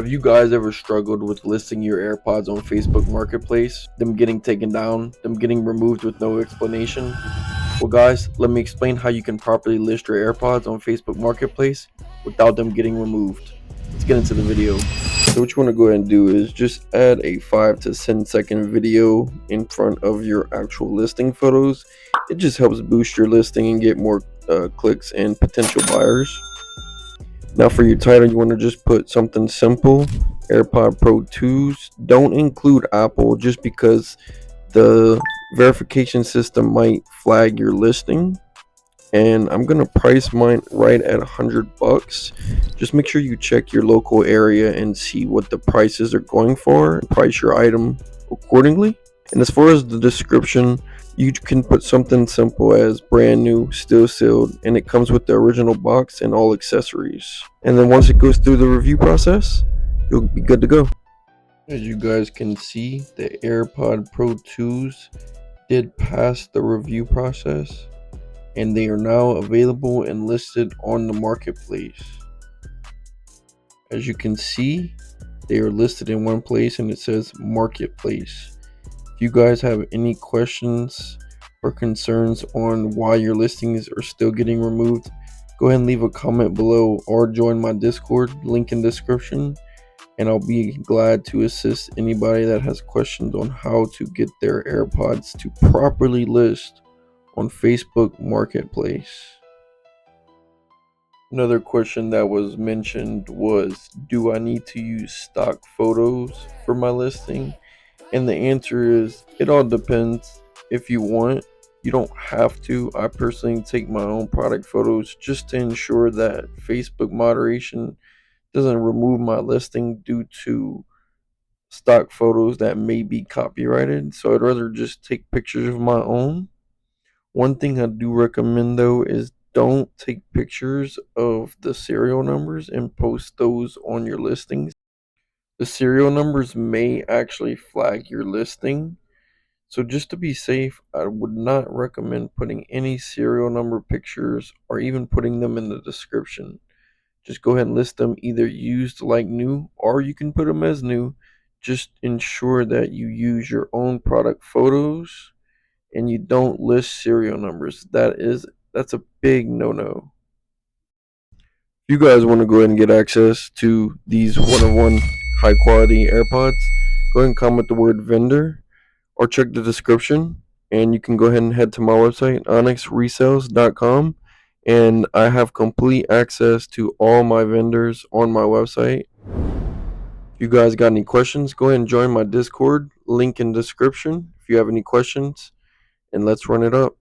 Have you guys ever struggled with listing your AirPods on Facebook Marketplace? Them getting taken down, them getting removed with no explanation? Well, guys, let me explain how you can properly list your AirPods on Facebook Marketplace without them getting removed. Let's get into the video. So what you want to go ahead and do is just add a 5 to 10-second video in front of your actual listing photos. It just helps boost your listing and get more clicks and potential buyers. Now for your title, you want to just put something simple, AirPod Pro 2s. Don't include Apple just because the verification system might flag your listing. And I'm gonna price mine right at $100. Just make sure you check your local area and see what the prices are going for. Price your item accordingly. And as far as the description, you can put something simple as brand new, still sealed, and it comes with the original box and all accessories. And then once it goes through the review process, you'll be good to go. As you guys can see, the AirPod Pro 2s did pass the review process, and they are now available and listed on the marketplace. As you can see, they are listed in one place and it says marketplace. If you guys have any questions or concerns on why your listings are still getting removed, go ahead and leave a comment below or join my Discord, link in description, and I'll be glad to assist anybody that has questions on how to get their AirPods to properly list on Facebook Marketplace. Another question that was mentioned was, do I need to use stock photos for my listing? And the answer is, it all depends. If you want, you don't have to. I personally take my own product photos just to ensure that Facebook moderation doesn't remove my listing due to stock photos that may be copyrighted. So I'd rather just take pictures of my own. One thing I do recommend though is don't take pictures of the serial numbers and post those on your listings. The serial numbers may actually flag your listing. So just to be safe, I would not recommend putting any serial number pictures or even putting them in the description. Just go ahead and list them either used like new, or you can put them as new. Just ensure that you use your own product photos and you don't list serial numbers. That's a big no-no. If you guys want to go ahead and get access to these one-of-one high quality AirPods, go ahead and comment the word vendor or check the description, and you can go ahead and head to my website, onyxresells.com, and I have complete access to all my vendors on my website. If you guys got any questions, go ahead and join my Discord, link in description if you have any questions, and let's run it up.